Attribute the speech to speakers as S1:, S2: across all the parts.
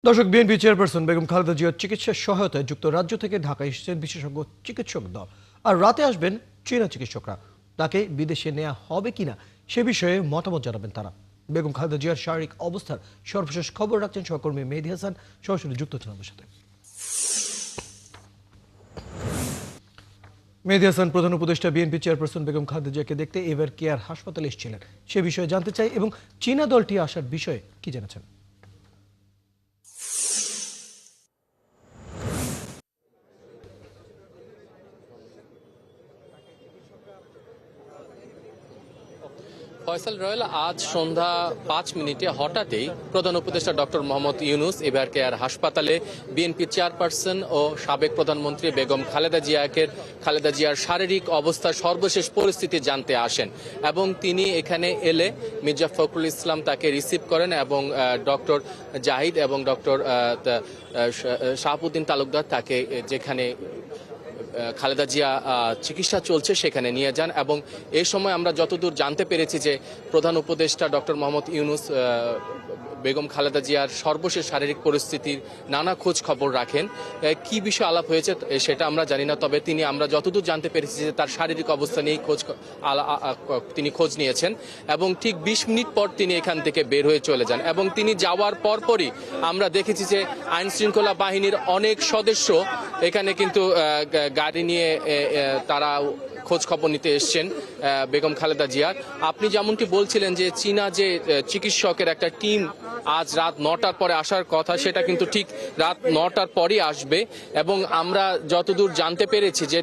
S1: দর্শক, BNP chairperson Begum Khaleda জিয়ার চিকিৎসা সহায়তায় যুক্তরাজ্য থেকে ঢাকায় এসেছেন বিশেষজ্ঞ চিকিৎসক দল। আর রাতে আসবেন চীনা চিকিৎসকরা। তাকে বিদেশে নেওয়া হবে কিনা সে বিষয়ে মতামত জানাবেন তারা। বেগম খালেদা জিয়ার শারীরিক অবস্থার সর্বশেষ খবর রাখছেন সহকর্মী মেহেদী হাসান, সরাসরি যুক্ত হচ্ছেন আমাদের সাথে। মেহেদী হাসান, প্রধান উপদেষ্টা বিএনপি চেয়ারপারসন বেগম খালেদা জিয়াকে দেখতে এভার কেয়ার হাসপাতালে এসেছিলেন, সে বিষয়ে জানতে চাই এবং চীনা দলটি আসার বিষয়ে কি জেনেছেন।
S2: ফয়সাল রয়েল, আজ সন্ধ্যা ৫ মিনিটে হঠাৎই প্রধান উপদেষ্টা doctor Mohammad Yunus ever care হাসপাতালে বিএনপি চেয়ারপারসন ও সাবেক প্রধানমন্ত্রী বেগম খালেদা জিয়ার শারীরিক অবস্থার সর্বশেষ পরিস্থিতি জানতে আসেন এবং তিনি এখানে এলে মির্জা ফখরুল ইসলাম তাকে রিসিভ করেন এবং ডক্টর জাহিদ এবং ডক্টর শাহাবুদ্দিন তালুকদার তাকে যেখানে খালেদা জিয়া চিকিৎসা চলছে সেখানে নিয়ে যান। এবং এই সময় আমরা যতদূর জানতে পেরেছি যে প্রধান উপদেষ্টা ডক্টর মোহাম্মদ ইউনূস বেগম খালেদা জিয়ার সর্বশেষ শারীরিক পরিস্থিতির নানা খোঁজ খবর রাখেন। কি বিষয় আলাপ হয়েছে সেটা আমরা জানি না, তবে আমরা যতদূর জানতে পেরেছি যে তার শারীরিক অবস্থা নিয়েই তিনি খোঁজ নিয়েছেন এবং ঠিক ২০ মিনিট পর তিনি এখান থেকে বের হয়ে চলে যান। এবং তিনি যাওয়ার পরপরই আমরা দেখেছি যে আইন শৃঙ্খলা বাহিনীর অনেক সদস্য এখানে কিন্তু গাড়ি নিয়ে তারা খোঁজ খবর নিতে এসছেন বেগম খালেদা জিয়ার। আপনি যেমনটি বলছিলেন যে চীনা যে চিকিৎসকের একটা টিম আজ রাত ৯টার পরে আসার কথা, সেটা কিন্তু ঠিক রাত ৯টার পরই আসবে। এবং আমরা যতদূর জানতে পেরেছি যে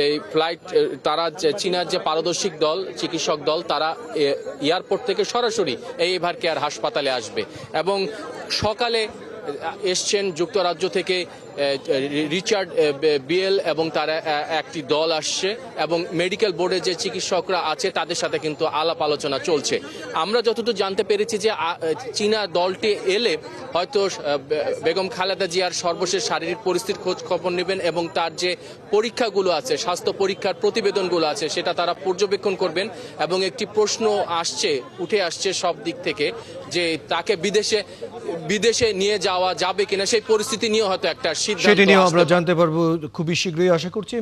S2: এই ফ্লাইট তারা চীনার যে পারদর্শিক দল চিকিৎসক দল তারা এয়ারপোর্ট থেকে সরাসরি এই এভার কেয়ার হাসপাতালে আসবে। এবং সকালে এসছেন যুক্তরাজ্য থেকে রিচার্ড বিএল এবং তারা একটি দল আসছে এবং মেডিকেল বোর্ডে যে চিকিৎসকরা আছে তাদের সাথে কিন্তু আলাপ আলোচনা চলছে। আমরা যতদূর জানতে পেরেছি যে চীনা দলটি এলে হয়তো বেগম খালেদা জিয়ার সর্বশেষ শারীরিক পরিস্থিতির খোঁজ খবর নেবেন এবং তার যে পরীক্ষাগুলো আছে, স্বাস্থ্য পরীক্ষার প্রতিবেদনগুলো আছে সেটা তারা পর্যবেক্ষণ করবেন। এবং একটি প্রশ্ন উঠে আসছে সব দিক থেকে যে তাকে বিদেশে নিয়ে যাওয়া যাবে কিনা, সেই পরিস্থিতি নিয়ে হয়তো একটা
S1: সেটি নিয়ে আমরা জানতে পারবো খুবই শীঘ্রই, আশা করছি।